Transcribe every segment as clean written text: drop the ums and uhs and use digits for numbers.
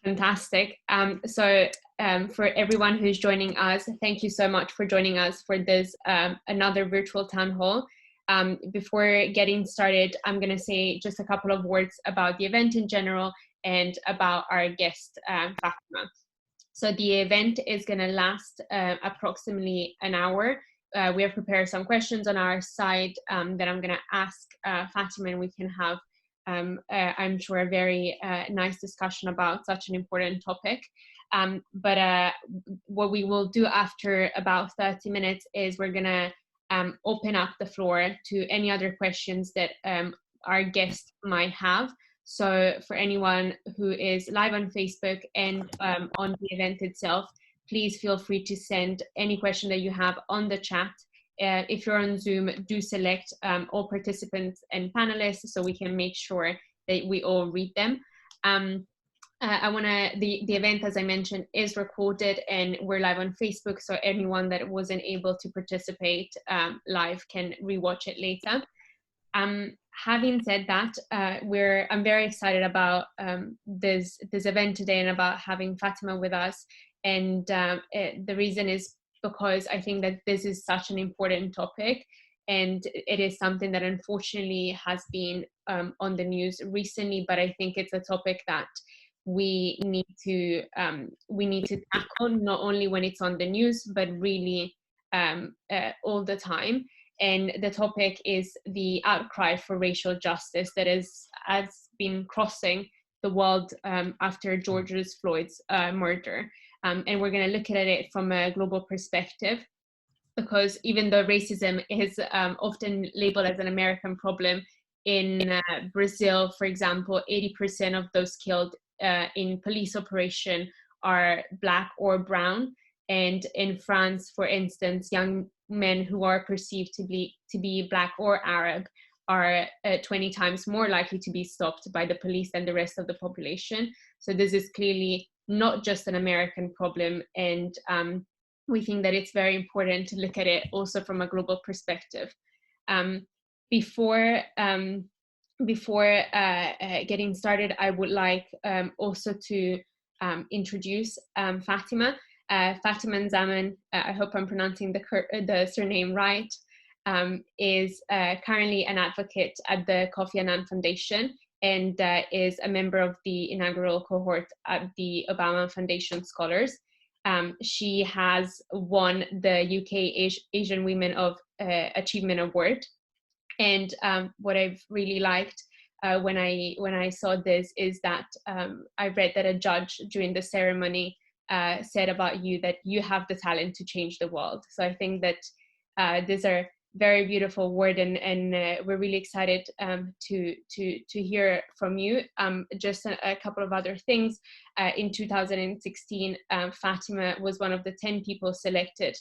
Fantastic. For everyone who's joining us, thank you so much for joining us for this another virtual town hall. Before getting started, I'm going to say just a couple of words about the event in general and about our guest, Fatima. So the event is going to last approximately an hour. We have prepared some questions on our side that I'm going to ask Fatima, and we can have I'm sure, a very nice discussion about such an important topic. But what we will do after about 30 minutes is we're going to open up the floor to any other questions that our guests might have. So for anyone who is live on Facebook and on the event itself, please feel free to send any question that you have on the chat. If you're on Zoom, do select all participants and panelists so we can make sure that we all read them. The event, as I mentioned, is recorded and we're live on Facebook, so anyone that wasn't able to participate live can rewatch it later. Having said that, I'm very excited about this event today and about having Fatima with us. And the reason is because I think that this is such an important topic, and it is something that unfortunately has been on the news recently. But I think it's a topic that we need to tackle, not only when it's on the news, but really all the time. And the topic is the outcry for racial justice that has been crossing the world after George Floyd's murder. And we're going to look at it from a global perspective, because even though racism is often labeled as an American problem, in Brazil, for example, 80% of those killed in police operation are Black or brown. And in France, for instance, young men who are perceived to be Black or Arab are 20 times more likely to be stopped by the police than the rest of the population. So this is clearly not just an American problem, and we think that it's very important to look at it also from a global perspective. Before getting started, I would like also to introduce Fatima. Fatima Zaman, I hope I'm pronouncing the surname right, is currently an advocate at the Kofi Annan Foundation, and is a member of the inaugural cohort at the Obama Foundation Scholars. She has won the UK Asian Women of Achievement Award. And what I've really liked when I saw this is that I read that a judge during the ceremony said about you that you have the talent to change the world. So I think that these are very beautiful words, and we're really excited to hear from you. Just a couple of other things. In 2016, Fatima was one of the 10 people selected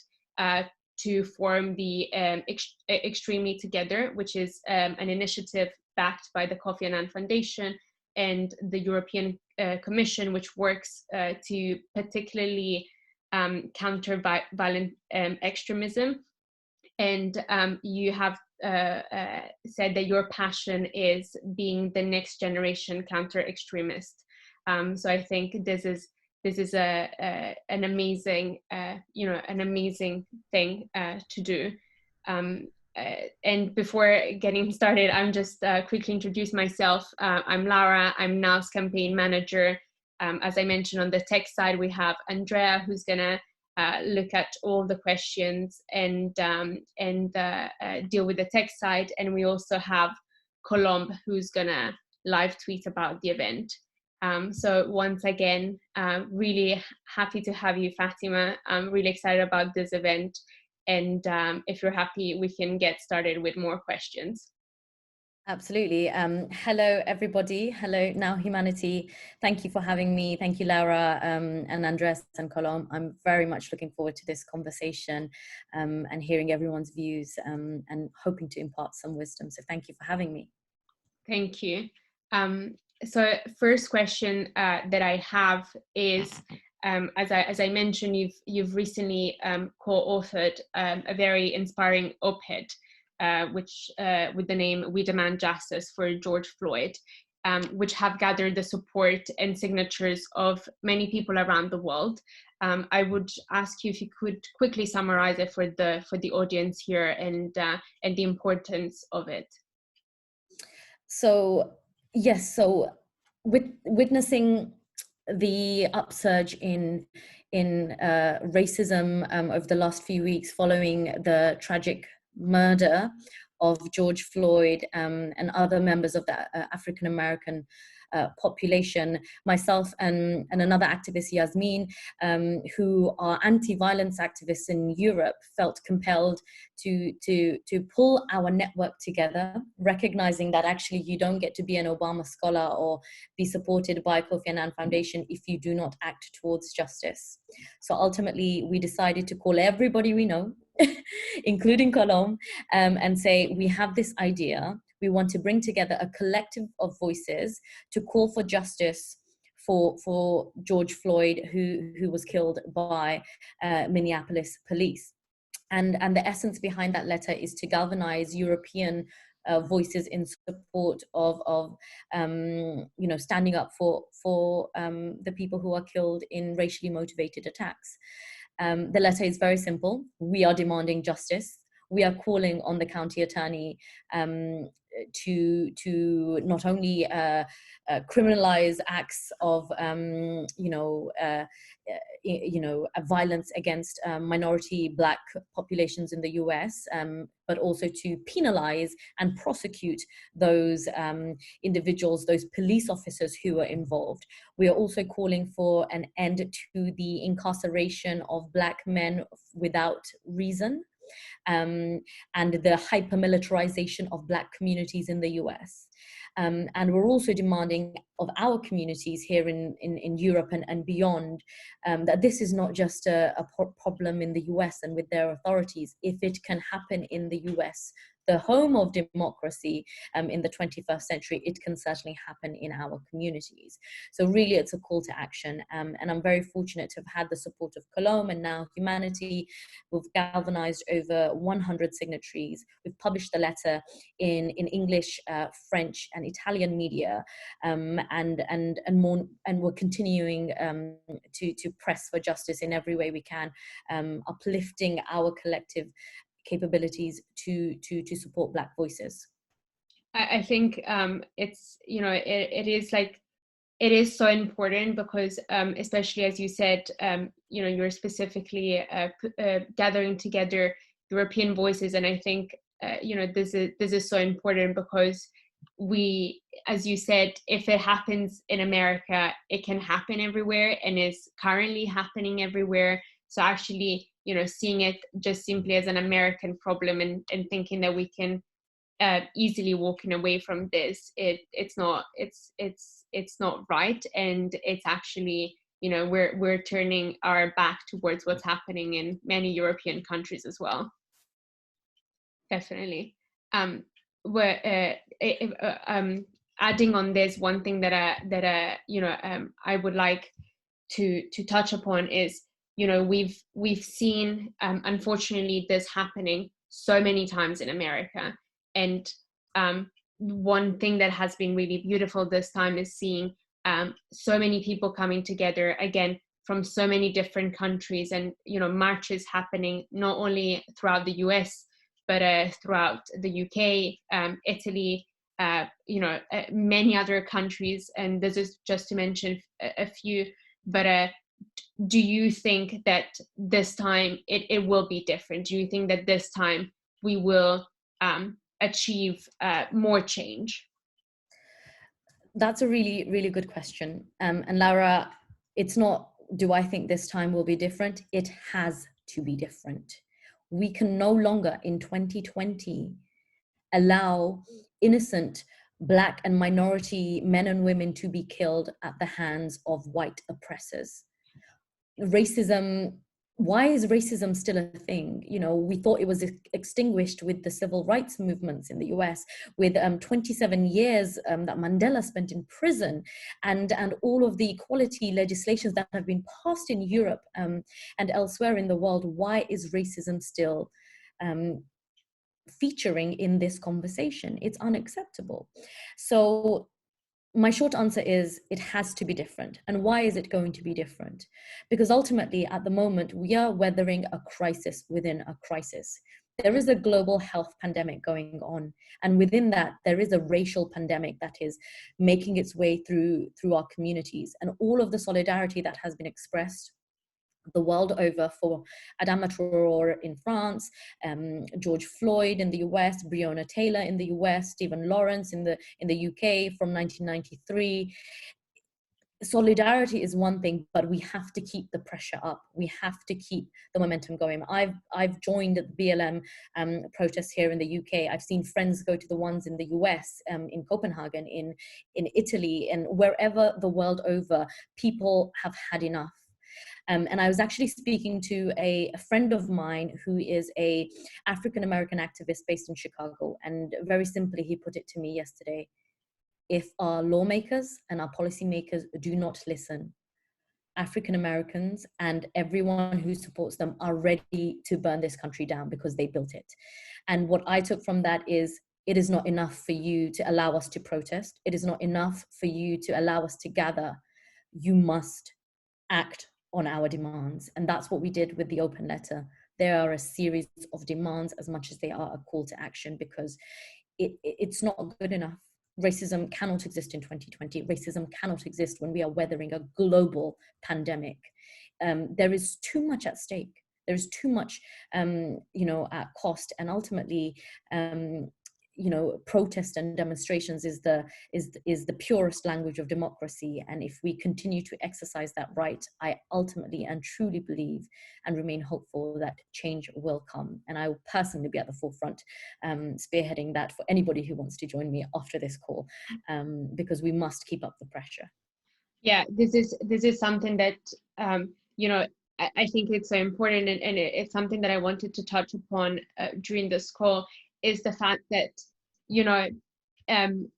to form the Extremely Together, which is an initiative backed by the Kofi Annan Foundation and the European Commission, which works to particularly counter violent extremism. And you have said that your passion is being the next generation counter-extremist. So I think this is an amazing an amazing thing to do. And before getting started, I'm just quickly introduce myself. I'm Laura. I'm NOW's campaign manager. As I mentioned, on the tech side, we have Andrea, who's gonna look at all the questions and deal with the tech side. And we also have Colombe, who's gonna live tweet about the event. So once again, really happy to have you, Fatima. I'm really excited about this event. And if you're happy, we can get started with more questions. Absolutely. Hello, everybody. Hello, Now Humanity. Thank you for having me. Thank you, Laura and Andres and Colombe. I'm very much looking forward to this conversation and hearing everyone's views and hoping to impart some wisdom. So thank you for having me. Thank you. So first question that I have is, as I mentioned, you've recently co-authored a very inspiring op-ed, which with the name "We Demand Justice for George Floyd." which have gathered the support and signatures of many people around the world. I would ask you if you could quickly summarize it for the audience here and the importance of it. So yes, so with witnessing the upsurge in racism over the last few weeks following the tragic murder of George Floyd and other members of the African American population, myself and another activist, Yasmin, who are anti-violence activists in Europe, felt compelled to pull our network together, recognizing that actually you don't get to be an Obama scholar or be supported by Kofi Annan Foundation if you do not act towards justice. So ultimately, we decided to call everybody we know, including Colombe, and say, we have this idea. We want to bring together a collective of voices to call for justice for George Floyd, who was killed by Minneapolis police. And the essence behind that letter is to galvanize European voices in support of standing up for the people who are killed in racially motivated attacks. The letter is very simple. We are demanding justice. We are calling on the county attorney to not only criminalize acts of violence against minority Black populations in the US, but also to penalize and prosecute those individuals, those police officers who are involved. We are also calling for an end to the incarceration of Black men without reason, and the hyper-militarization of Black communities in the US. And we're also demanding of our communities here in Europe and beyond that this is not just a problem in the US and with their authorities. If it can happen in the US, the home of democracy in the 21st century, it can certainly happen in our communities. So really it's a call to action. And I'm very fortunate to have had the support of Colombe and now Humanity. We've galvanized over 100 signatories. We've published the letter in English, French and Italian media, and we're continuing to press for justice in every way we can, uplifting our collective capabilities to support Black voices. I think it's, it is so important because especially as you said, you're specifically gathering together European voices, and I think this is so important because we, as you said, if it happens in America, it can happen everywhere and is currently happening everywhere. So actually, seeing it just simply as an American problem and thinking that we can easily walking away from this, it's not right, and it's actually, we're turning our back towards what's happening in many European countries as well. Definitely. Adding on this, one thing that I would like to touch upon is, we've seen unfortunately this happening so many times in America, and one thing that has been really beautiful this time is seeing so many people coming together again from so many different countries, and marches happening not only throughout the US but throughout the UK, Italy, many other countries, and this is just to mention a few. But do you think that this time it will be different? Do you think that this time we will achieve more change? That's a really, really good question. And Laura, it's not, do I think this time will be different? It has to be different. We can no longer in 2020 allow innocent Black and minority men and women to be killed at the hands of white oppressors. Racism, why is racism still a thing? We thought it was extinguished with the civil rights movements in the US, with 27 years that Mandela spent in prison, and all of the equality legislations that have been passed in Europe and elsewhere in the world. Why is racism still featuring in this conversation? It's unacceptable. So my short answer is it has to be different. And why is it going to be different? Because ultimately, at the moment, we are weathering a crisis within a crisis. There is a global health pandemic going on. And within that, there is a racial pandemic that is making its way through our communities. And all of the solidarity that has been expressed the world over for Adama Traore in France, George Floyd in the US, Breonna Taylor in the US, Stephen Lawrence in the UK from 1993. Solidarity is one thing, but we have to keep the pressure up. We have to keep the momentum going. I've joined the BLM protests here in the UK. I've seen friends go to the ones in the US, in Copenhagen, in Italy, and wherever the world over. People have had enough. And I was actually speaking to a friend of mine who is a African-American activist based in Chicago. And very simply, he put it to me yesterday: if our lawmakers and our policymakers do not listen, African-Americans and everyone who supports them are ready to burn this country down because they built it. And what I took from that is, it is not enough for you to allow us to protest. It is not enough for you to allow us to gather. You must act on our demands. And that's what we did with the open letter. There are a series of demands as much as they are a call to action, because it's not good enough. Racism cannot exist in 2020. Racism cannot exist when we are weathering a global pandemic. There is too much at stake. There's too much, at cost. And ultimately, protest and demonstrations is the purest language of democracy. And if we continue to exercise that right, I ultimately and truly believe and remain hopeful that change will come. And I will personally be at the forefront, spearheading that for anybody who wants to join me after this call, because we must keep up the pressure. Yeah, this is something that I think it's so important, and it's something that I wanted to touch upon during this call, is the fact that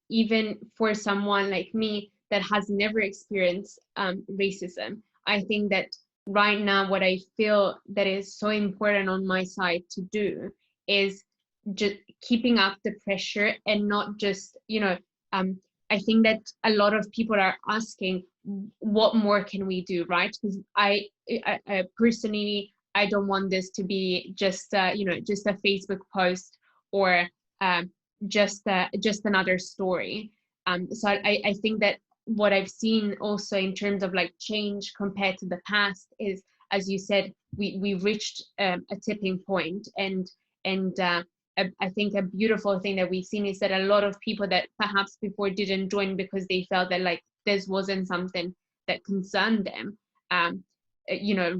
even for someone like me that has never experienced racism, I think that right now what I feel that is so important on my side to do is just keeping up the pressure, and not just I think that a lot of people are asking, what more can we do, right? Because I personally, I don't want this to be just just a Facebook post, or just another story. So I think that what I've seen also in terms of like change compared to the past is, as you said, we reached a tipping point, and I think a beautiful thing that we've seen is that a lot of people that perhaps before didn't join because they felt that like this wasn't something that concerned them,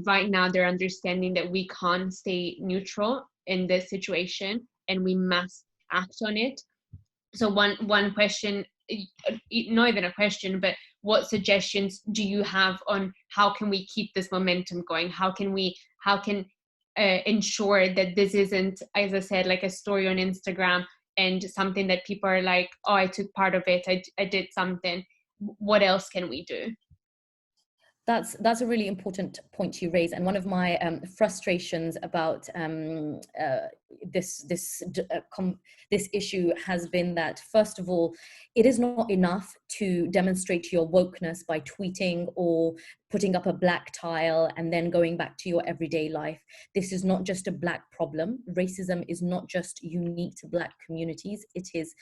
right now they're understanding that we can't stay neutral in this situation and we must act on it. So one question, not even a question, but what suggestions do you have on how can we keep this momentum going? How can ensure that this isn't, as I said, like a story on Instagram and something that people are like, oh, I took part of it, I did something. What else can we do? That's a really important point you raise, and one of my frustrations about this issue has been that, first of all, it is not enough to demonstrate your wokeness by tweeting or putting up a black tile and then going back to your everyday life. This is not just a Black problem. Racism is not just unique to Black communities. It is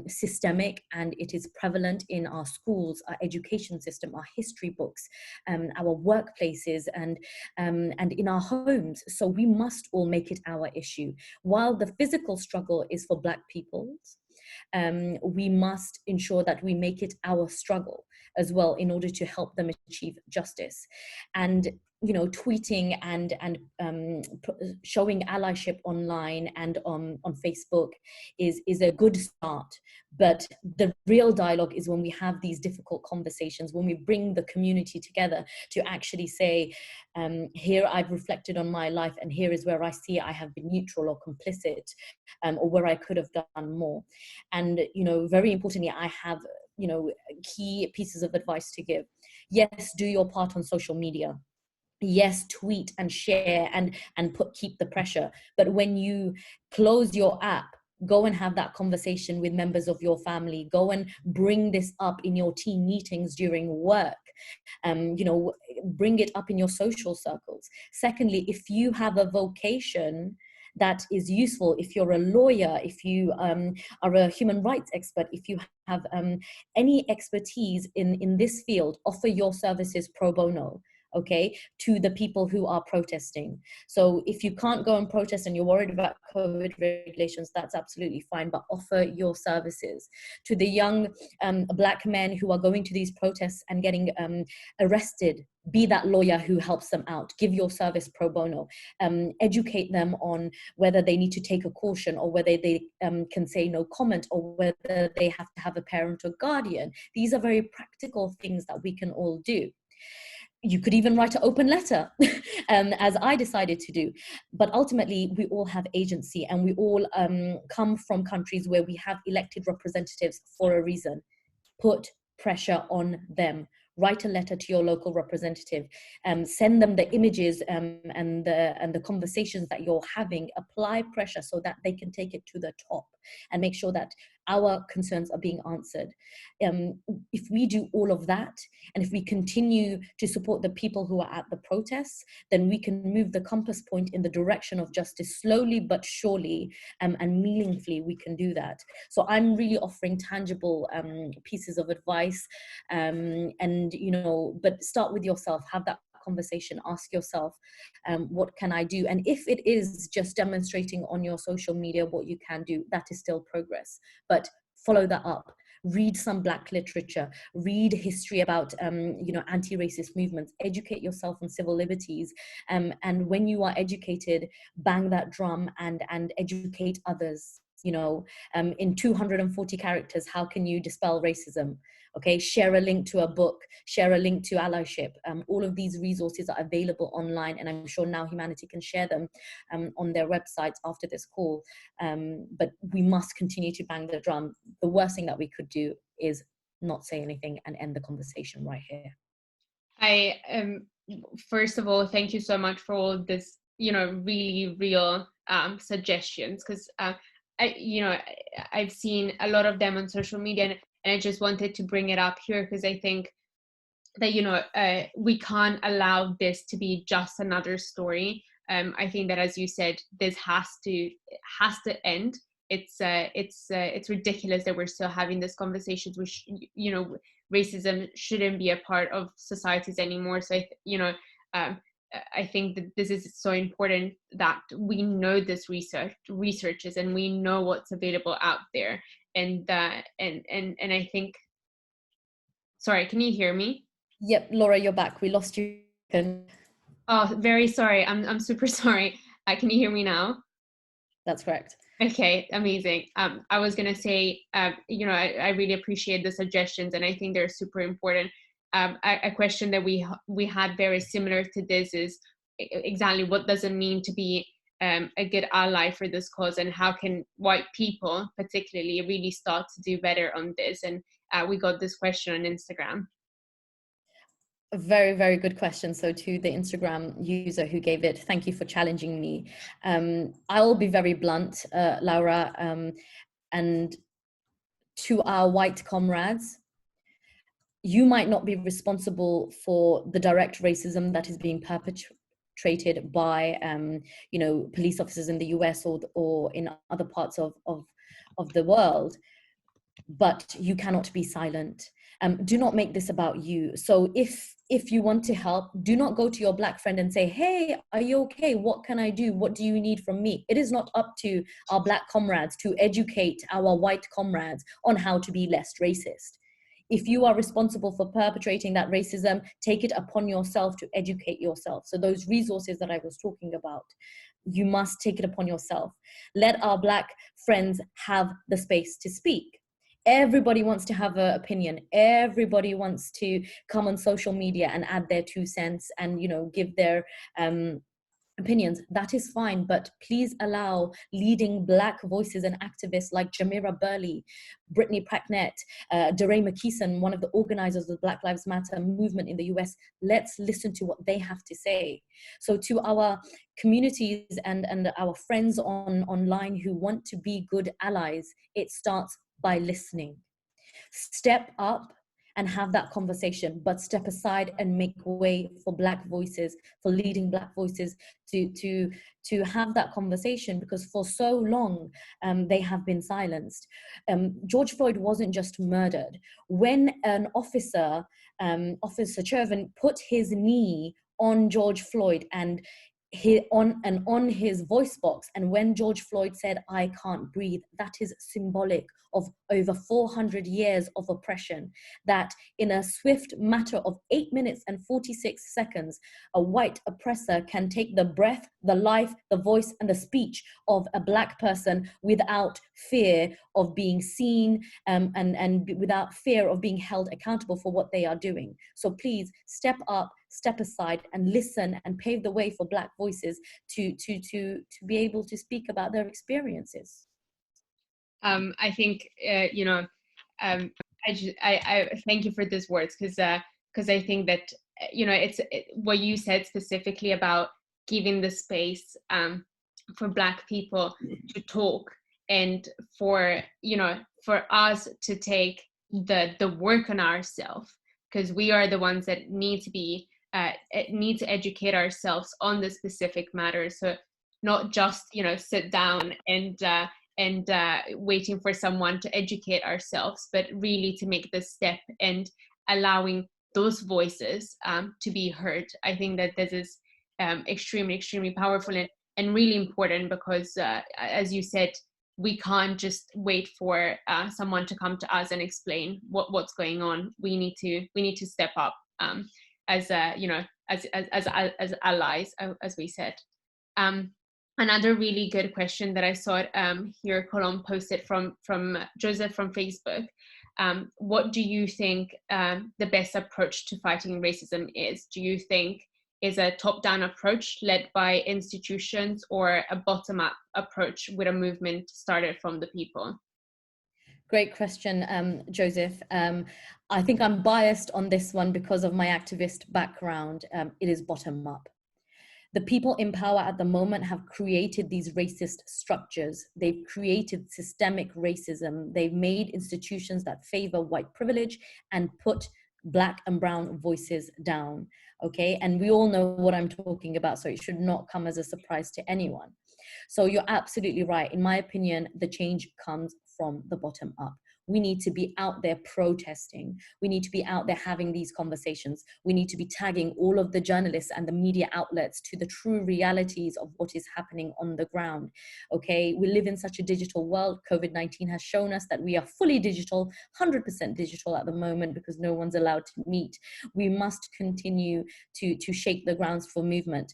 systemic, and it is prevalent in our schools, our education system, our history books, our workplaces, and in our homes. So we must all make it our issue. While the physical struggle is for Black peoples, we must ensure that we make it our struggle as well in order to help them achieve justice. And tweeting and showing allyship online and on Facebook is a good start. But the real dialogue is when we have these difficult conversations, when we bring the community together to actually say, here I've reflected on my life, and here is where I see I have been neutral or complicit, or where I could have done more. And very importantly, I have key pieces of advice to give. Yes, do your part on social media. Yes, tweet and share and keep the pressure. But when you close your app go and have that conversation with members of your family. Go and bring this up in your team meetings during work. Bring it up in your social circles. Secondly, if you have a vocation that is useful, if you're a lawyer, if you are a human rights expert, if you have any expertise in this field, offer your services pro bono, okay, to the people who are protesting. So if you can't go and protest and you're worried about COVID regulations, that's absolutely fine, but offer your services. To the young Black men who are going to these protests and getting arrested, be that lawyer who helps them out. Give your service pro bono. Educate them on whether they need to take a caution, or whether they can say no comment, or whether they have to have a parent or guardian. These are very practical things that we can all do. You could even write an open letter, as I decided to do. But ultimately, we all have agency, and we all come from countries where we have elected representatives for a reason. Put pressure on them. Write a letter to your local representative, send them the images and the conversations that you're having. Apply pressure so that they can take it to the top and make sure that our concerns are being answered. If we do all of that, and if we continue to support the people who are at the protests, then we can move the compass point in the direction of justice slowly but surely, and meaningfully we can do that. So I'm really offering tangible pieces of advice, but start with yourself. Have that conversation. Ask yourself, what can I do? And if it is just demonstrating on your social media what you can do, that is still progress. But follow that up. Read some Black literature, read history about anti-racist movements, educate yourself on civil liberties, and when you are educated, bang that drum and educate others. In 240 characters, how can you dispel racism? Okay, share a link to a book, share a link to allyship. All of these resources are available online, and I'm sure Now Humanity can share them on their websites after this call. But we must continue to bang the drum. The worst thing that we could do is not say anything and end the conversation right here. I first of all, thank you so much for all this, really real suggestions, because I've seen a lot of them on social media, and I just wanted to bring it up here because I think that we can't allow this to be just another story. I think that, as you said, this has to end. It's ridiculous that we're still having these conversations, which racism shouldn't be a part of societies anymore. So I think that this is so important that we know this researches and we know what's available out there. And I think, sorry, can you hear me? Yep, Laura, you're back. We lost you. Oh, very sorry. I'm super sorry. Can you hear me now? That's correct. Okay, amazing. I was gonna say, I really appreciate the suggestions, and I think they're super important. A question that we had very similar to this is exactly what does it mean to be a good ally for this cause, and how can white people particularly really start to do better on this? And we got this question on Instagram. A very, very good question. So to the Instagram user who gave it, thank you for challenging me. I will be very blunt, Laura, and to our white comrades, you might not be responsible for the direct racism that is being perpetrated by, police officers in the US or in other parts of the world, but you cannot be silent. Do not make this about you. So if you want to help, do not go to your Black friend and say, hey, are you okay? What can I do? What do you need from me? It is not up to our Black comrades to educate our white comrades on how to be less racist. If you are responsible for perpetrating that racism, take it upon yourself to educate yourself. So those resources that I was talking about, you must take it upon yourself. Let our Black friends have the space to speak. Everybody wants to have an opinion. Everybody wants to come on social media and add their 2 cents and, give their opinions, that is fine, but please allow leading Black voices and activists like Jamira Burley, Brittany Pracknett, DeRay McKeeson, one of the organizers of the Black Lives Matter movement in the US. Let's listen to what they have to say. So to our communities and our friends online who want to be good allies, it starts by listening. Step up and have that conversation, but step aside and make way for Black voices, for leading Black voices to have that conversation, because for so long they have been silenced. George Floyd wasn't just murdered. When an officer, Officer Chauvin, put his knee on George Floyd and on his voice box, and when George Floyd said, "I can't breathe," that is symbolic of over 400 years of oppression, that in a swift matter of 8 minutes and 46 seconds, a white oppressor can take the breath, the life, the voice, and the speech of a Black person without fear of being seen, and without fear of being held accountable for what they are doing. So please step up, step aside, and listen, and pave the way for Black voices to be able to speak about their experiences. I think I thank you for these words, because I think that it's what you said specifically about giving the space for Black people to talk, and for us to take the work on ourselves, because we are the ones that need to educate ourselves on the specific matters. So not just sit down and waiting for someone to educate ourselves, but really to make the step and allowing those voices to be heard. I think that this is extremely, extremely powerful and really important, because as you said, we can't just wait for someone to come to us and explain what's going on. We need to step up as allies, as we said. Another really good question that I saw here, Colombe posted from Joseph from Facebook. What do you think the best approach to fighting racism is? Do you think is a top-down approach led by institutions, or a bottom-up approach with a movement started from the people? Great question, Joseph. I think I'm biased on this one because of my activist background. It is bottom-up. The people in power at the moment have created these racist structures. They've created systemic racism. They've made institutions that favor white privilege and put Black and brown voices down, okay? And we all know what I'm talking about, so it should not come as a surprise to anyone. So you're absolutely right. In my opinion, the change comes from the bottom up. We need to be out there protesting. We need to be out there having these conversations. We need to be tagging all of the journalists and the media outlets to the true realities of what is happening on the ground. Okay, we live in such a digital world. COVID-19 has shown us that we are fully digital, 100% digital at the moment, because no one's allowed to meet. We must continue to shake the grounds for movement.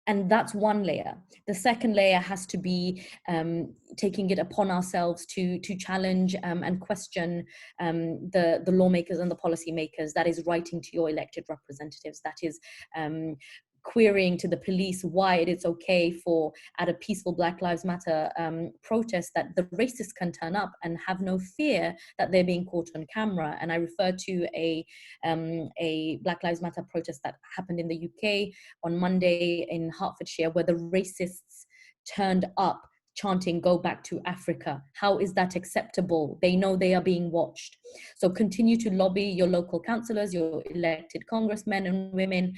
And that's one layer. The second layer has to be taking it upon ourselves to challenge and question the lawmakers and the policymakers. That is writing to your elected representatives. That is querying to the police why it is okay for, at a peaceful Black Lives Matter protest, that the racists can turn up and have no fear that they're being caught on camera. And I refer to a Black Lives Matter protest that happened in the UK on Monday in Hertfordshire, where the racists turned up chanting, "Go back to Africa." How is that acceptable? They know they are being watched. So continue to lobby your local councillors, your elected congressmen and women,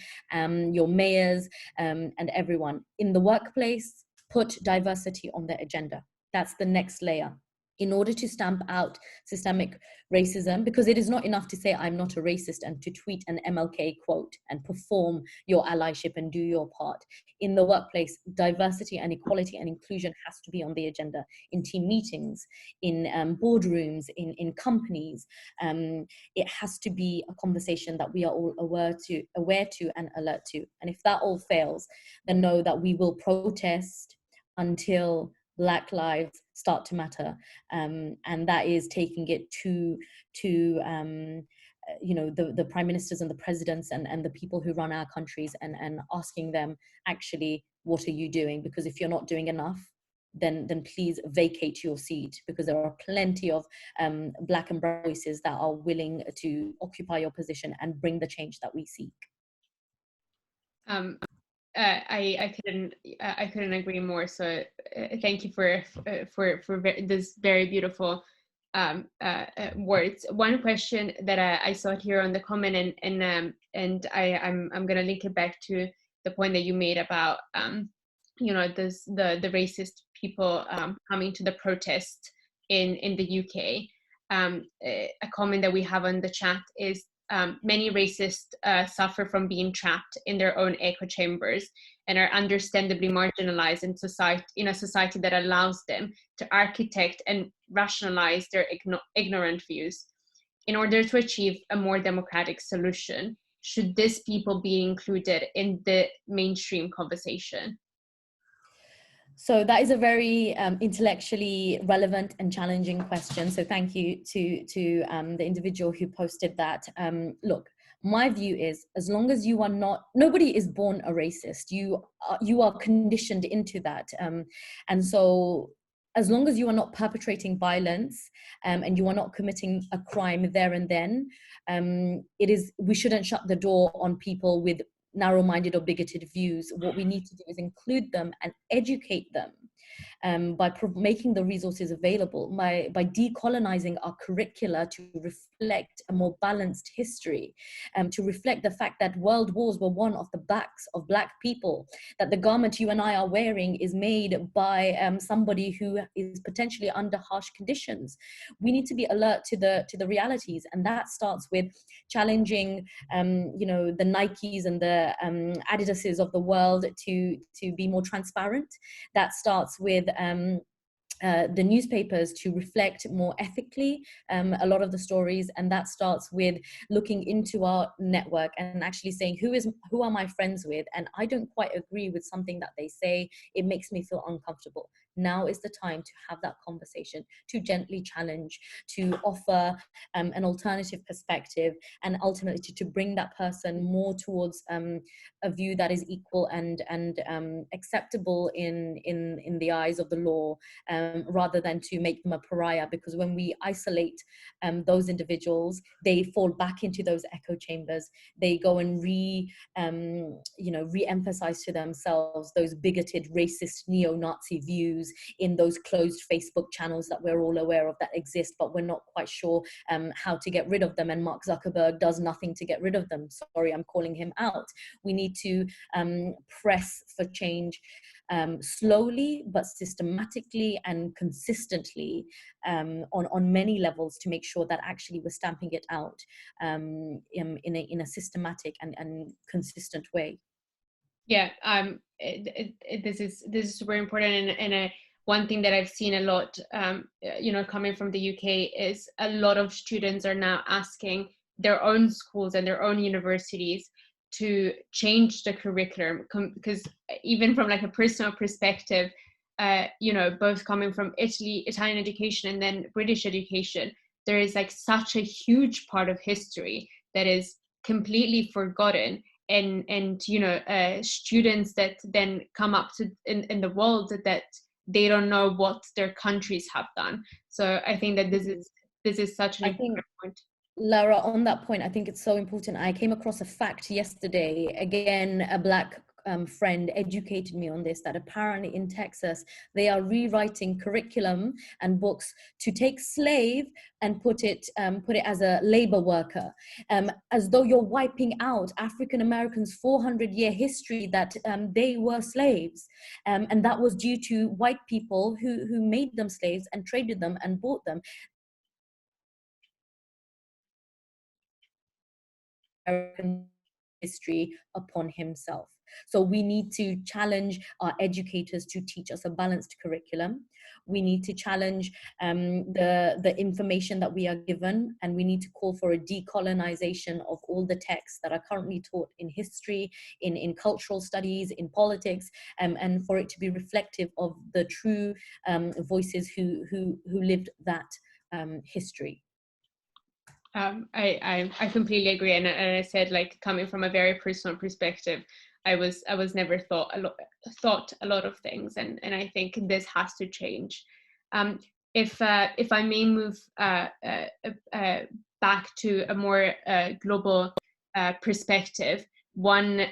your mayors, and everyone. In the workplace, put diversity on the agenda. That's the next layer. In order to stamp out systemic racism, because it is not enough to say I'm not a racist and to tweet an MLK quote and perform your allyship and do your part. In the workplace, diversity and equality and inclusion has to be on the agenda, in team meetings, in boardrooms, in companies. It has to be a conversation that we are all aware to and alert to. And if that all fails, then know that we will protest until Black lives start to matter, and that is taking it to the prime ministers and the presidents and the people who run our countries, and asking them, actually, what are you doing? Because if you're not doing enough, then please vacate your seat, because there are plenty of Black and brown voices that are willing to occupy your position and bring the change that we seek. I couldn't agree more. So thank you for this very beautiful words. One question that I saw here on the comment, and I'm gonna link it back to the point that you made about the racist people coming to the protest in the UK. A comment that we have on the chat is, many racists suffer from being trapped in their own echo chambers and are understandably marginalized in a society that allows them to architect and rationalize their ignorant views. In order to achieve a more democratic solution, should these people be included in the mainstream conversation? So that is a very intellectually relevant and challenging question. So thank you to the individual who posted that. Look, my view is, as long as you are not, nobody is born a racist. You are conditioned into that, and so as long as you are not perpetrating violence and you are not committing a crime there and then, we shouldn't shut the door on people with narrow-minded or bigoted views. What we need to do is include them and educate them by making the resources available, by decolonizing our curricula to reflect a more balanced history, to reflect the fact that world wars were won off the backs of Black people, that the garment you and I are wearing is made by somebody who is potentially under harsh conditions. We need to be alert to the realities, and that starts with challenging the Nikes and the Adidases of the world to be more transparent. That starts with the newspapers to reflect more ethically a lot of the stories, and that starts with looking into our network and actually saying, who are my friends with, and I don't quite agree with something that they say, it makes me feel uncomfortable. Now is the time to have that conversation, to gently challenge, to offer an alternative perspective, and ultimately to bring that person more towards a view that is equal and acceptable in the eyes of the law, rather than to make them a pariah. Because when we isolate those individuals, they fall back into those echo chambers. They go and re-emphasize to themselves those bigoted, racist, neo-Nazi views in those closed Facebook channels that we're all aware of that exist, but we're not quite sure how to get rid of them. And Mark Zuckerberg does nothing to get rid of them. Sorry, I'm calling him out. We need to press for change slowly but systematically and consistently on many levels, to make sure that actually we're stamping it out in a systematic and consistent way. Yeah, this is super important, and one thing that I've seen a lot, coming from the UK, is a lot of students are now asking their own schools and their own universities to change the curriculum, because even from like a personal perspective, both coming from Italian education and then British education, there is like such a huge part of history that is completely forgotten, and students that then come up to in the world that they don't know what their countries have done. So I think that this is such an important point. Laura, on that point, I think it's so important. I came across a fact yesterday. Again, a Black friend educated me on this, that apparently in Texas, they are rewriting curriculum and books to take slave and put it as a labor worker, as though you're wiping out African Americans' 400-year history that they were slaves. And that was due to white people who made them slaves and traded them and bought them. American history upon himself. So we need to challenge our educators to teach us a balanced curriculum. We need to challenge the information that we are given, and we need to call for a decolonization of all the texts that are currently taught in history, in cultural studies, in politics, and for it to be reflective of the true voices who lived that history. I completely agree, and I said, like, coming from a very personal perspective, I was never thought a lot of things, and I think this has to change. Um, if I may move back to a more global perspective, one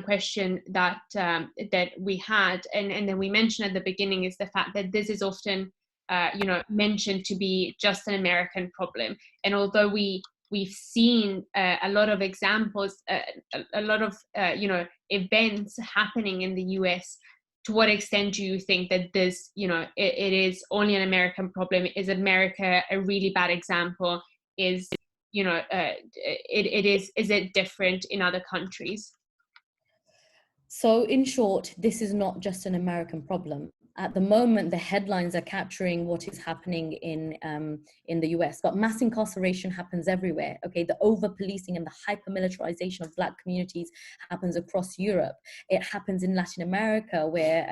question that that we had, and then we mentioned at the beginning, is the fact that this is often mentioned to be just an American problem. And although we've seen a lot of examples, a lot of events happening in the US, to what extent do you think that this, it is only an American problem? Is America a really bad example? Is is it different in other countries? So in short, this is not just an American problem. At the moment, the headlines are capturing what is happening in the US, but mass incarceration happens everywhere. Okay, the over-policing and the hyper-militarization of Black communities happens across Europe. It happens in Latin America, where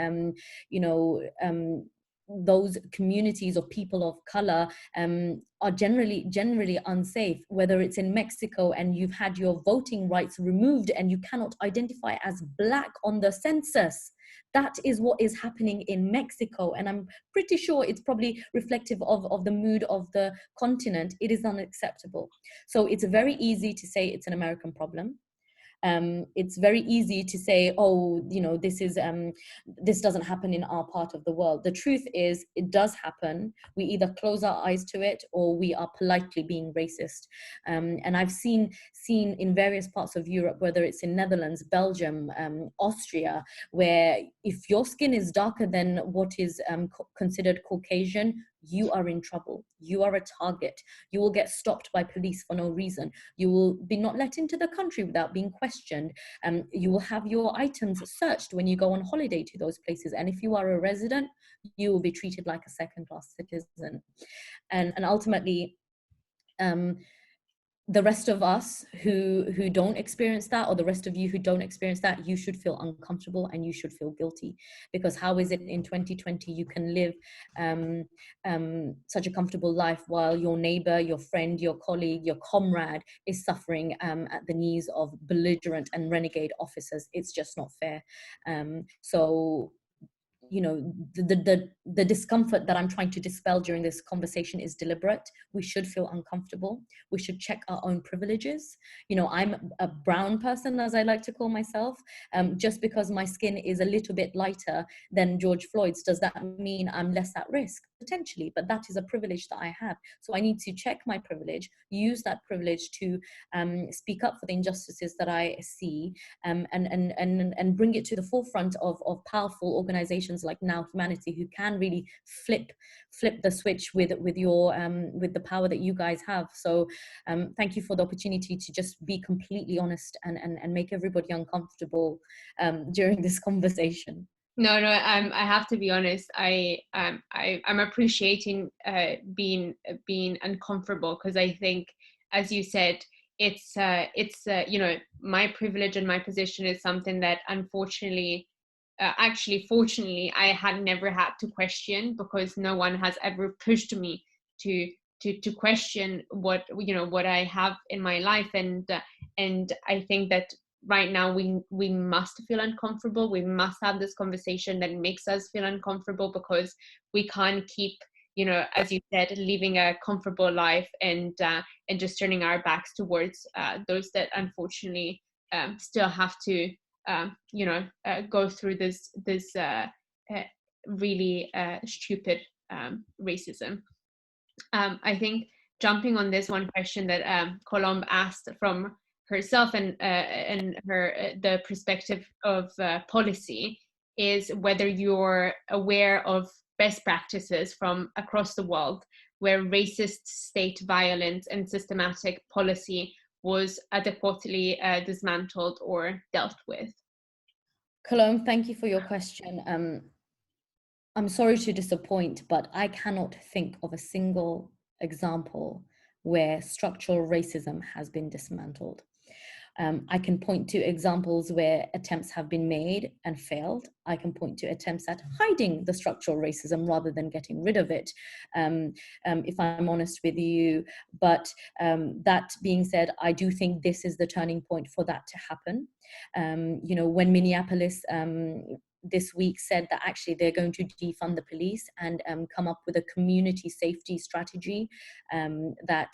those communities of people of color are generally unsafe. Whether it's in Mexico and you've had your voting rights removed and you cannot identify as Black on the census. That is what is happening in Mexico, and I'm pretty sure it's probably reflective of the mood of the continent. It is unacceptable. So it's very easy to say it's an American problem. It's very easy to say, oh, this doesn't happen in our part of the world. The truth is, it does happen. We either close our eyes to it or we are politely being racist. And I've seen in various parts of Europe, whether it's in Netherlands, Belgium, Austria, where if your skin is darker than what is considered Caucasian, you are in trouble. You are a target. You will get stopped by police for no reason. You will be not let into the country without being questioned. You will have your items searched when you go on holiday to those places. And if you are a resident, you will be treated like a second-class citizen. And ultimately, the rest of us who don't experience that, or the rest of you who don't experience that, you should feel uncomfortable and you should feel guilty. Because how is it in 2020 you can live such a comfortable life while your neighbor, your friend, your colleague, your comrade is suffering at the knees of belligerent and renegade officers? It's just not fair. So the discomfort that I'm trying to dispel during this conversation is deliberate. We should feel uncomfortable. We should check our own privileges. I'm a brown person, as I like to call myself. Just because my skin is a little bit lighter than George Floyd's, does that mean I'm less at risk? Potentially, but that is a privilege that I have. So I need to check my privilege, use that privilege to speak up for the injustices that I see, and bring it to the forefront of powerful organizations like Now Humanity, who can really flip the switch with the power that you guys have. So thank you for the opportunity to just be completely honest and make everybody uncomfortable during this conversation. No, I have to be honest. I'm appreciating being uncomfortable, because I think, as you said, it's my privilege and my position is something that, unfortunately, actually, fortunately, I had never had to question, because no one has ever pushed me to question what I have in my life, and I think that right now we must feel uncomfortable. We must have this conversation that makes us feel uncomfortable, because we can't keep, as you said, living a comfortable life and just turning our backs towards those that unfortunately still have to go through this really stupid racism. I think, jumping on this one question that Colombe asked from herself and her the perspective of policy, is whether you're aware of best practices from across the world where racist state violence and systematic policy was adequately dismantled or dealt with. Colombe, thank you for your question. I'm sorry to disappoint, but I cannot think of a single example where structural racism has been dismantled. I can point to examples where attempts have been made and failed. I can point to attempts at hiding the structural racism rather than getting rid of it, if I'm honest with you. But that being said, I do think this is the turning point for that to happen. When Minneapolis this week said that actually they're going to defund the police and come up with a community safety strategy that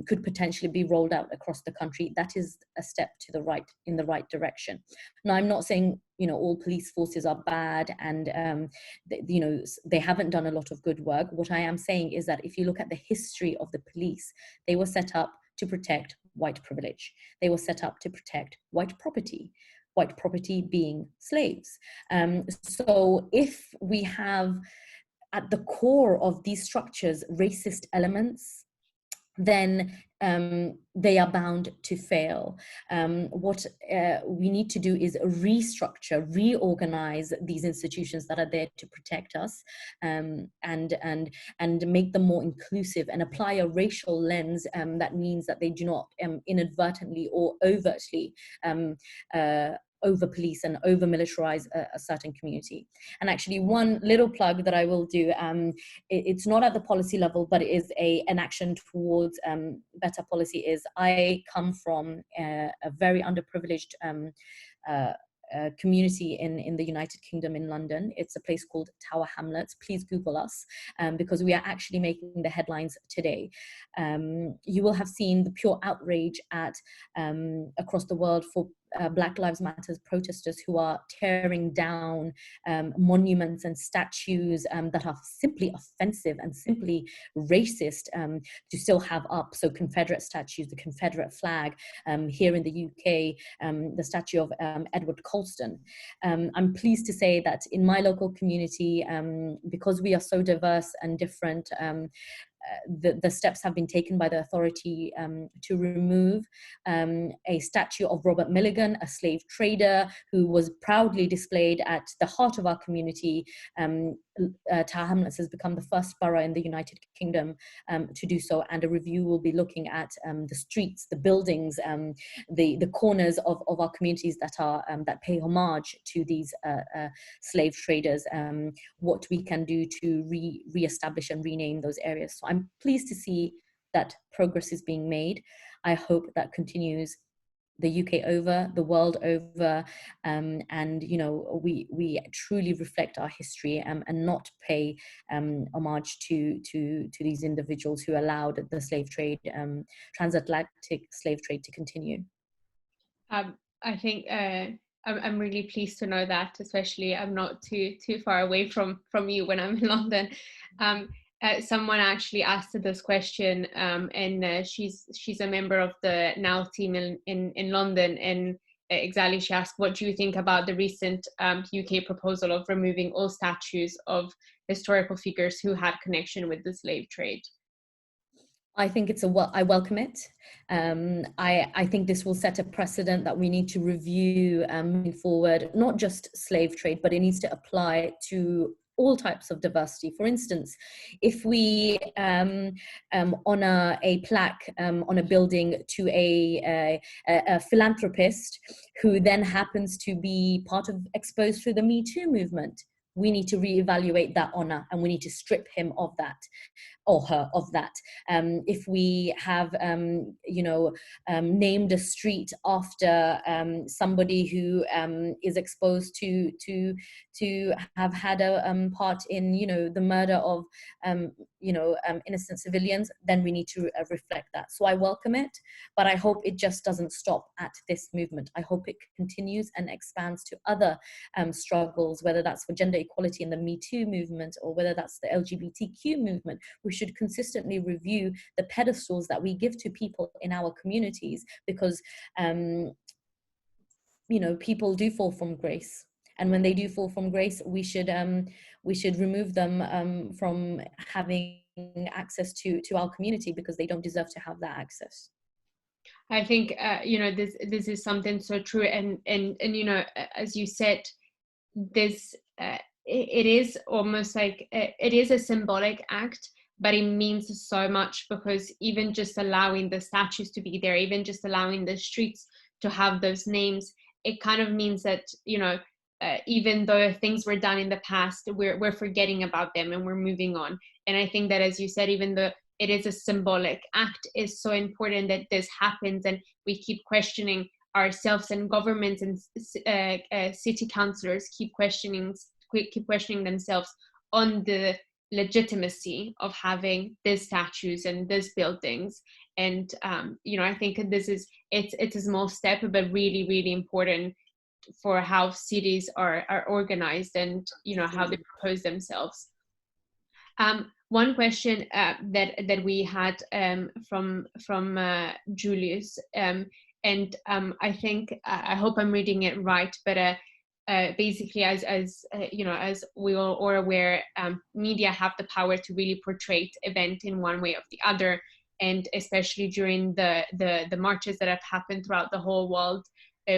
could potentially be rolled out across the country, that is a step to the right, in the right direction. Now, I'm not saying all police forces are bad and they haven't done a lot of good work. What I am saying is that if you look at the history of the police, they were set up to protect white privilege. They were set up to protect white property being slaves. So if we have at the core of these structures racist elements, then they are bound to fail. What we need to do is restructure, reorganize these institutions that are there to protect us, and make them more inclusive, and apply a racial lens that means that they do not inadvertently or overtly over police and over militarize a certain community. And actually, one little plug that I will do, it's not at the policy level, but it is an action towards better policy, is I come from a very underprivileged community in the United Kingdom, in London. It's a place called Tower Hamlets. Please Google us, because we are actually making the headlines today. You will have seen the pure outrage at across the world for Black Lives Matter protesters who are tearing down monuments and statues that are simply offensive and simply racist to still have up. So Confederate statues, the Confederate flag, here in the UK, the statue of Edward Colston. I'm pleased to say that in my local community, because we are so diverse and different, the steps have been taken by the authority to remove a statue of Robert Milligan, a slave trader who was proudly displayed at the heart of our community. Tower Hamlets has become the first borough in the United Kingdom to do so, and a review will be looking at the streets, the buildings, the corners of our communities that are that pay homage to these slave traders, what we can do to re-establish and rename those areas. So I'm pleased to see that progress is being made. I hope that continues the UK over, the world over, and we truly reflect our history and not pay homage to these individuals who allowed the slave trade, transatlantic slave trade, to continue. I think I'm really pleased to know that, especially I'm not too far away from you when I'm in London. Someone actually asked this question, and she's a member of the Now team in London, and exactly, she asked, what do you think about the recent UK proposal of removing all statues of historical figures who had connection with the slave trade? I think I welcome it. I think this will set a precedent that we need to review moving forward, not just slave trade, but it needs to apply to all types of diversity. For instance, if we honor a plaque on a building to a philanthropist who then happens to be exposed through the Me Too movement, we need to reevaluate that honor, and we need to strip him of that, or her of that. If we have, named a street after somebody who is exposed to have had a part in, the murder of, innocent civilians, then we need to reflect that. So I welcome it, but I hope it just doesn't stop at this movement. I hope it continues and expands to other struggles, whether that's for gender equality in the Me Too movement, or whether that's the LGBTQ movement. We should consistently review the pedestals that we give to people in our communities, because people do fall from grace, and when they do fall from grace, we should remove them from having access to our community, because they don't deserve to have that access. I think this is something so true, and as you said, this it is almost like it is a symbolic act, but it means so much, because even just allowing the statues to be there, even just allowing the streets to have those names, it kind of means that, even though things were done in the past, we're forgetting about them and we're moving on. And I think that, as you said, even though it is a symbolic act, is so important that this happens, and we keep questioning ourselves, and governments and city councillors keep questioning themselves on the legitimacy of having these statues and these buildings. And I think it's a small step, but really, really important for how cities are organized, and how they propose themselves. One question that we had from Julius, and I think, I hope I'm reading it right, but basically, as we all are aware, media have the power to really portray event in one way or the other, and especially during the marches that have happened throughout the whole world,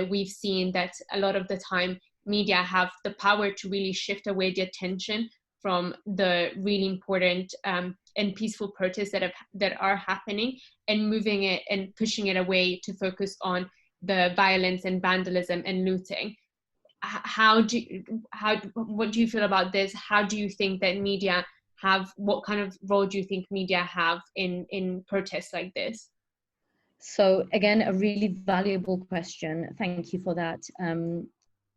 we've seen that a lot of the time media have the power to really shift away the attention from the really important and peaceful protests that are happening, and moving it and pushing it away to focus on the violence and vandalism and looting. What do you feel about this? How do you think that media what kind of role do you think media have in protests like this? So again, a really valuable question. Thank you for that.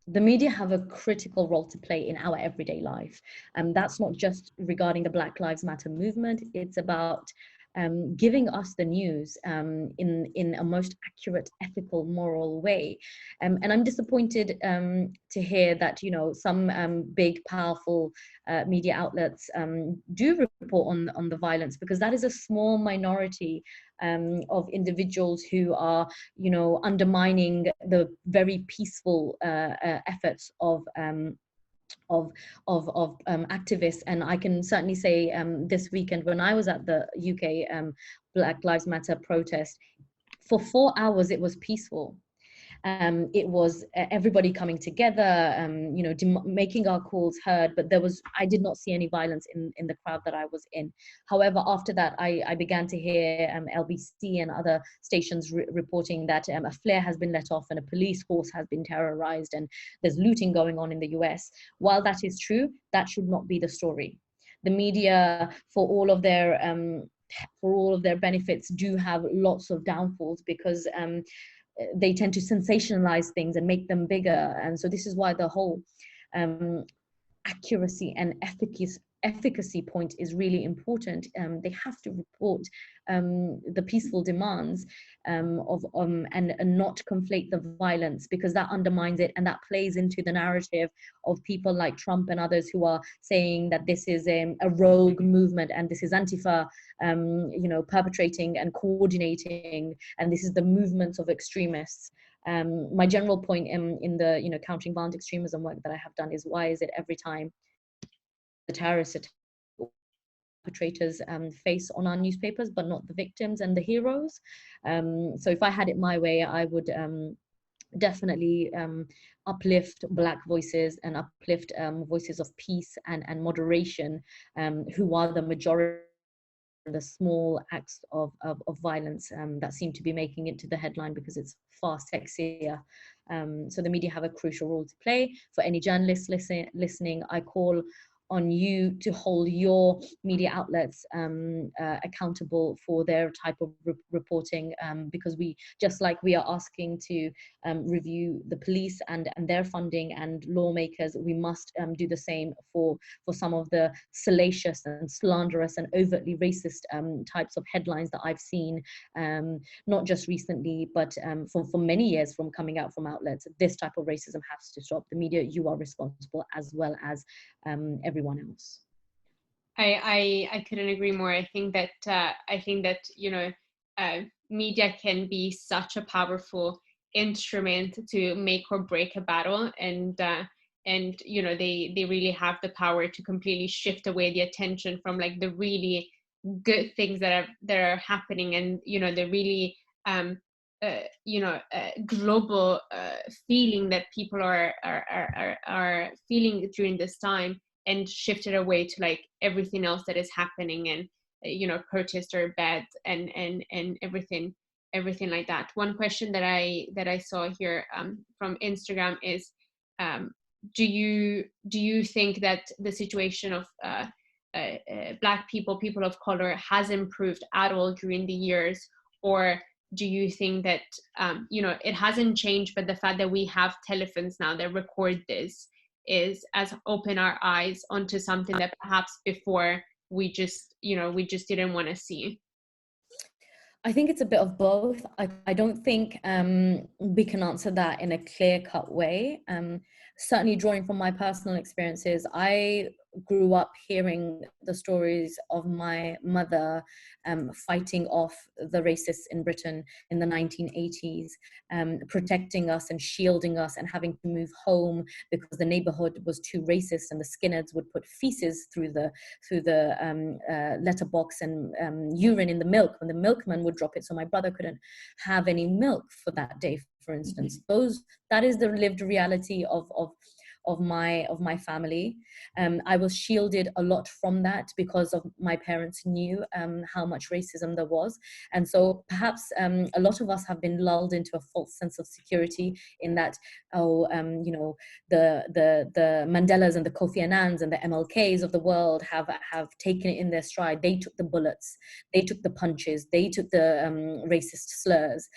The media have a critical role to play in our everyday life. That's not just regarding the Black Lives Matter movement. It's about giving us the news in a most accurate, ethical, moral way. And I'm disappointed to hear that, some big, powerful media outlets do report on the violence, because that is a small minority of individuals who are, undermining the very peaceful efforts of activists. And I can certainly say this weekend, when I was at the UK Black Lives Matter protest, for 4 hours it was peaceful. It was everybody coming together, making our calls heard, but I did not see any violence in the crowd that I was in. However, after that, I began to hear LBC and other stations reporting that a flare has been let off and a police force has been terrorized, and there's looting going on in the US. While that is true, that should not be the story. The media, for all of their benefits, do have lots of downfalls, because they tend to sensationalize things and make them bigger. And so this is why the whole accuracy and efficacy point is really important. They have to report the peaceful demands and not conflate the violence, because that undermines it, and that plays into the narrative of people like Trump and others who are saying that this is a rogue movement, and this is Antifa perpetrating and coordinating, and this is the movements of extremists. My general point in the countering violent extremism work that I have done is, why is it every time the terrorist perpetrators face on our newspapers, but not the victims and the heroes? So if I had it my way, I would definitely uplift Black voices and uplift voices of peace and moderation, who are the majority. The small acts of violence that seem to be making it to the headline because it's far sexier. So the media have a crucial role to play. For any journalists listening, I call on you to hold your media outlets accountable for their type of reporting, because just like we are asking to review the police and their funding and lawmakers, we must do the same for some of the salacious and slanderous and overtly racist types of headlines that I've seen, not just recently, but for many years from coming out from outlets. This type of racism has to stop. The media, you are responsible, as well as everyone else. I couldn't agree more. I think that media can be such a powerful instrument to make or break a battle, and they really have the power to completely shift away the attention from like the really good things that are happening, and the really global feeling that people are feeling during this time, and shifted away to like everything else that is happening, and protests are bad and everything. everything like that. One question that I saw here from Instagram is, do you think that the situation of Black people, people of color, has improved at all during the years, or do you think that it hasn't changed, but the fact that we have telephones now that record this has opened our eyes onto something that perhaps before we just didn't want to see? I think it's a bit of both. I don't think we can answer that in a clear-cut way. Certainly drawing from my personal experiences, I grew up hearing the stories of my mother fighting off the racists in Britain in the 1980s, protecting us and shielding us and having to move home because the neighborhood was too racist, and the skinheads would put feces through the letterbox and urine in the milk when the milkman would drop it, so my brother couldn't have any milk for that day, for instance. That is the lived reality of my family. I was shielded a lot from that because of my parents knew how much racism there was, and so perhaps a lot of us have been lulled into a false sense of security in that, the Mandelas and the Kofi Annans and the MLKs of the world have taken it in their stride. They took the bullets, they took the punches, they took the racist slurs.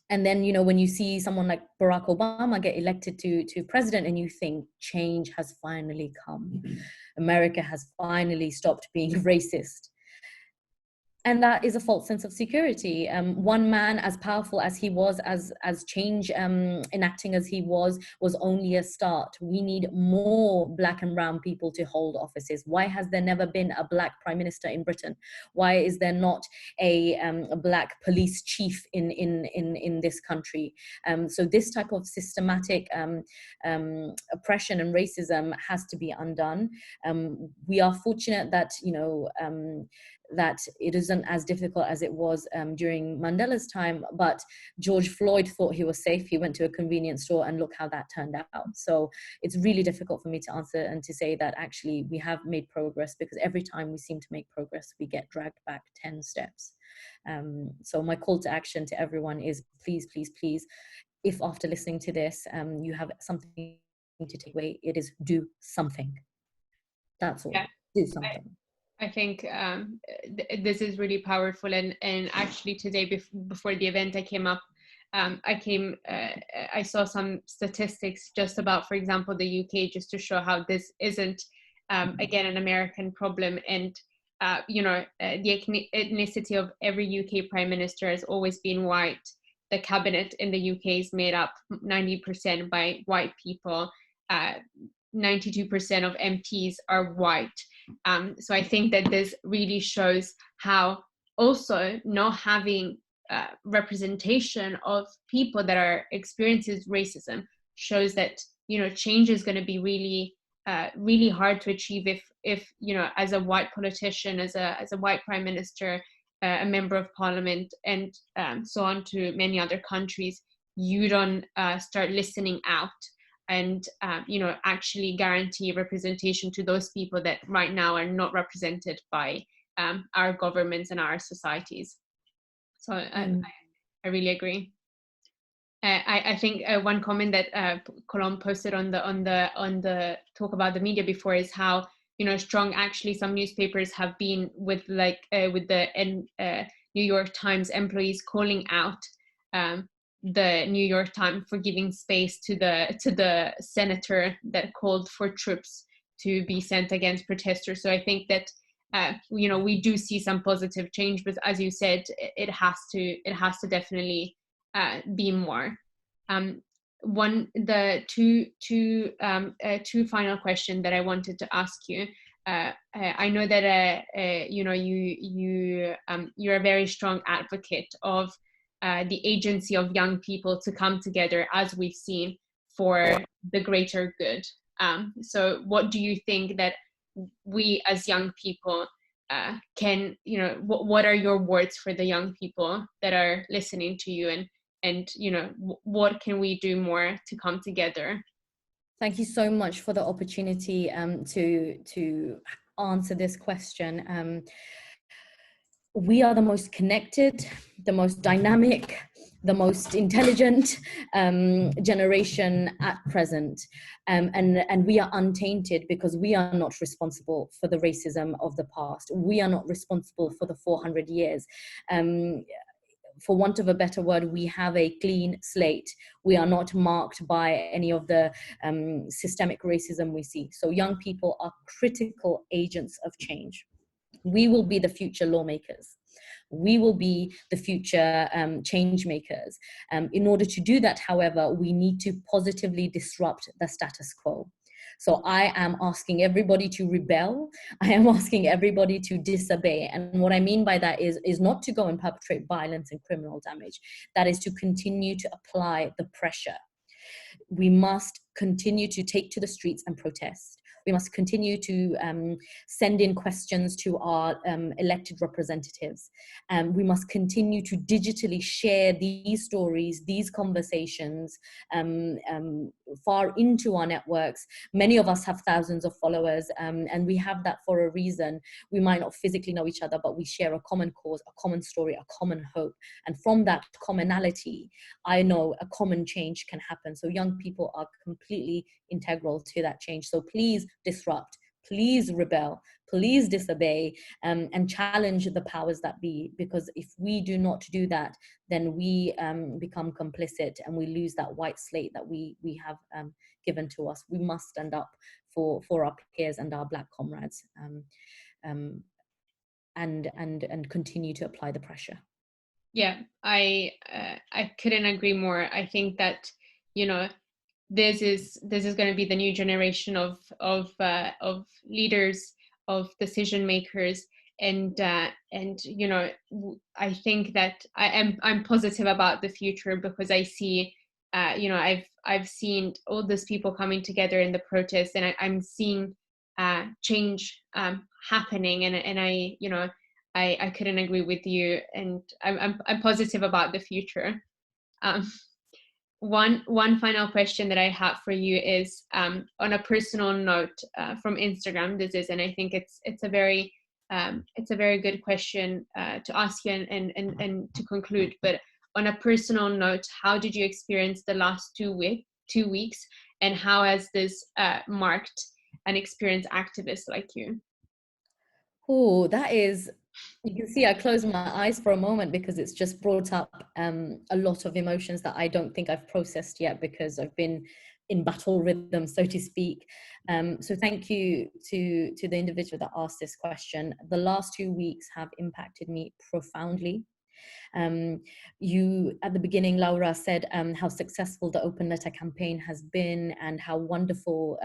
And then, when you see someone like Barack Obama get elected to president, and you think change has finally come. America has finally stopped being racist. And that is a false sense of security. One man, as powerful as he was, as change enacting as he was only a start. We need more Black and brown people to hold offices. Why has there never been a Black prime minister in Britain? Why is there not a Black police chief in this country? So this type of systematic oppression and racism has to be undone. We are fortunate that that it isn't as difficult as it was during Mandela's time, but George Floyd thought he was safe. He went to a convenience store and look how that turned out. So it's really difficult for me to answer and to say that actually we have made progress, because every time we seem to make progress, we get dragged back 10 steps. So my call to action to everyone is please, please, please, if after listening to this, you have something to take away, it is do something. That's all. Yeah. Do something. I think this is really powerful, and actually today before the event I came up, I saw some statistics just about, for example, the UK, just to show how this isn't again an American problem, and the ethnicity of every UK prime minister has always been white. The cabinet in the UK is made up 90% by white people. 92% of MPs are white. So I think that this really shows how also not having representation of people that are experiencing racism shows that change is going to be really hard to achieve if as a white politician, as a white prime minister, a member of parliament, and so on to many other countries, you don't start listening out and actually guarantee representation to those people that right now are not represented by our governments and our societies. So I really agree. I think one comment that Colombe posted on the talk about the media before is how strong actually some newspapers have been with the New York Times employees calling out the New York Times for giving space to the senator that called for troops to be sent against protesters. So I think that we do see some positive change, but as you said, it has to definitely be more. Two final questions that I wanted to ask you. I know that you're a very strong advocate of the agency of young people to come together, as we've seen, for the greater good. So what do you think that we as young people can, what are your words for the young people that are listening to you, and what can we do more to come together? Thank you so much for the opportunity to answer this question. we are the most connected, the most dynamic, the most intelligent generation at present. And we are untainted because we are not responsible for the racism of the past. We are not responsible for the 400 years. For want of a better word, we have a clean slate. We are not marked by any of the systemic racism we see. So young people are critical agents of change. We will be the future lawmakers. We will be the future change makers. In order to do that, however, we need to positively disrupt the status quo. So I am asking everybody to rebel. I am asking everybody to disobey. And what I mean by that is not to go and perpetrate violence and criminal damage. That is to continue to apply the pressure. We must continue to take to the streets and protest. We must continue to send in questions to our elected representatives. We must continue to digitally share these stories, these conversations far into our networks. Many of us have thousands of followers, and we have that for a reason. We might not physically know each other, but we share a common cause, a common story, a common hope. And from that commonality, I know a common change can happen. So young people are completely integral to that change. So please disrupt, please rebel, please disobey, and challenge the powers that be. Because if we do not do that, then we become complicit and we lose that white slate that we have given to us. We must stand up for our peers and our Black comrades, and continue to apply the pressure. Yeah, I couldn't agree more. I think that, you know, this is going to be the new generation of leaders, of decision makers, and you know, I think that I'm positive about the future, because I see, you know, I've seen all these people coming together in the protests, and I'm seeing change happening, and I, you know, I couldn't agree with you, and I'm positive about the future. One final question that I have for you is, on a personal note, from Instagram. This is, and I think it's a very good question to ask you and to conclude. But on a personal note, how did you experience the last 2 weeks, and how has this marked an experienced activist like you? Oh, that is, you can see I closed my eyes for a moment because it's just brought up a lot of emotions that I don't think I've processed yet, because I've been in battle rhythm, so to speak. So thank you to the individual that asked this question. The last 2 weeks have impacted me profoundly. You, at the beginning, Laura, said how successful the Open Letter campaign has been, and how wonderful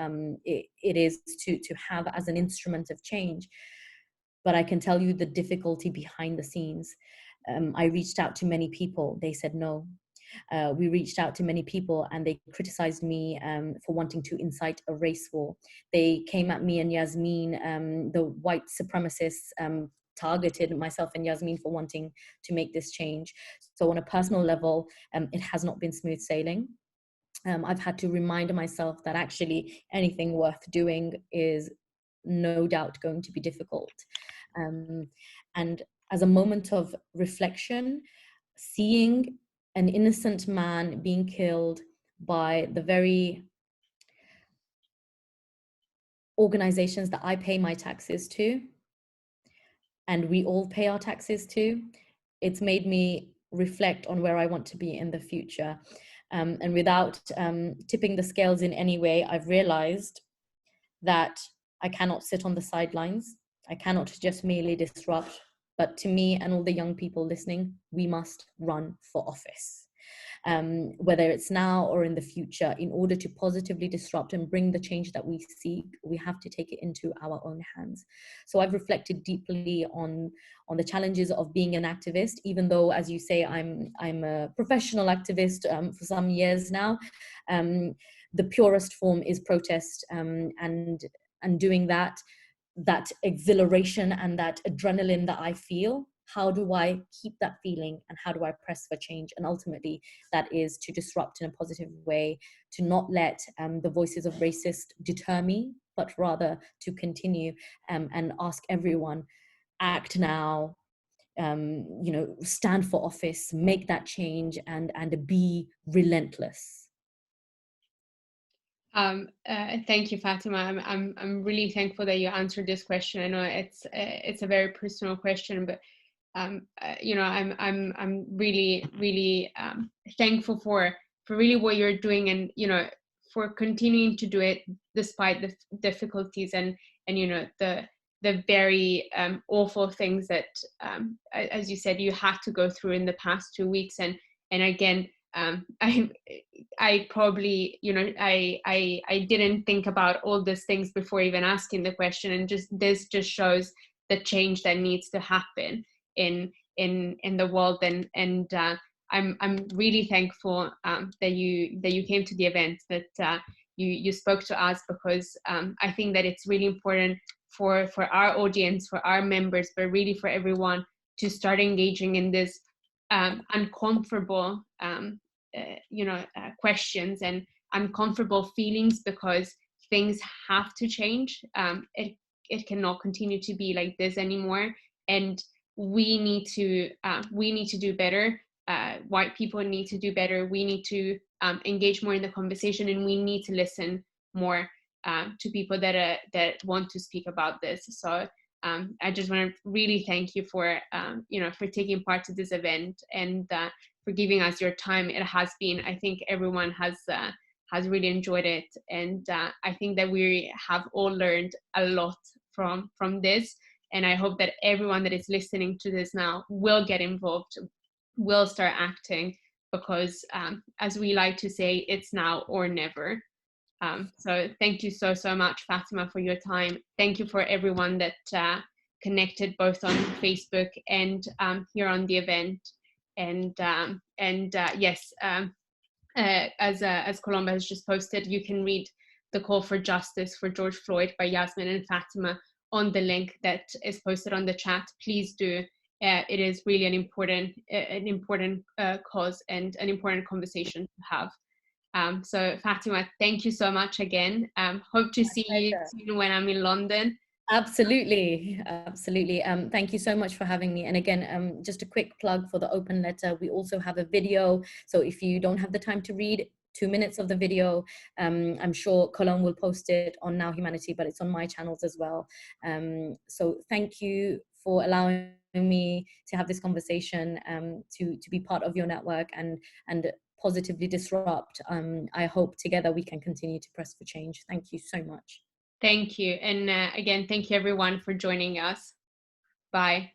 it is to have as an instrument of change. But I can tell you the difficulty behind the scenes. I reached out to many people. They said no. We reached out to many people and they criticized me for wanting to incite a race war. They came at me and Yasmin, the white supremacists, targeted myself and Yasmin for wanting to make this change. So on a personal level, it has not been smooth sailing. I've had to remind myself that actually anything worth doing is no doubt going to be difficult. And as a moment of reflection, seeing an innocent man being killed by the very organizations that I pay my taxes to, and we all pay our taxes to, it's made me reflect on where I want to be in the future. And without tipping the scales in any way, I've realized that I cannot sit on the sidelines. I cannot just merely disrupt, but to me and all the young people listening, we must run for office. Whether it's now or in the future, in order to positively disrupt and bring the change that we seek, we have to take it into our own hands. So I've reflected deeply on the challenges of being an activist, even though, as you say, I'm a professional activist for some years now. The purest form is protest, and doing that exhilaration and that adrenaline that I feel, how do I keep that feeling and how do I press for change? And ultimately that is to disrupt in a positive way, to not let the voices of racists deter me, but rather to continue and ask everyone, act now, stand for office, make that change, and be relentless? Thank you, Fatima. I'm really thankful that you answered this question. I know it's a very personal question, but I'm really thankful for really what you're doing, and for continuing to do it despite the difficulties, and the very awful things that, as you said, you had to go through in the past 2 weeks, and again, I probably, I didn't think about all these things before even asking the question, and this just shows the change that needs to happen in the world, and I'm really thankful that you came to the event, that you spoke to us, because I think that it's really important for our audience, for our members, but really for everyone, to start engaging in this uncomfortable questions and uncomfortable feelings, because things have to change. It cannot continue to be like this anymore, and we need to do better. White people need to do better. We need to engage more in the conversation, and we need to listen more to people that want to speak about this. So I just want to really thank you for for taking part to this event, and for giving us your time. It has been, I think everyone has really enjoyed it, and I think that we have all learned a lot from this, and I hope that everyone that is listening to this now will get involved, will start acting, because as we like to say, it's now or never. So thank you so much, Fatima, for your time. Thank you for everyone that connected, both on Facebook and here on the event. And yes, as Colomba has just posted, you can read The Call for Justice for George Floyd by Yasmin and Fatima on the link that is posted on the chat. Please do. It is really an important cause and an important conversation to have. So Fatima, thank you so much again. Hope to see you soon when I'm in London. Absolutely. Thank you so much for having me. And again, just a quick plug for the open letter. We also have a video. So if you don't have the time to read 2 minutes of the video, I'm sure Colombe will post it on Now Humanity, but it's on my channels as well. So thank you for allowing me to have this conversation, to be part of your network and positively disrupt. I hope together we can continue to press for change. Thank you so much. Thank you. And again, thank you everyone for joining us. Bye.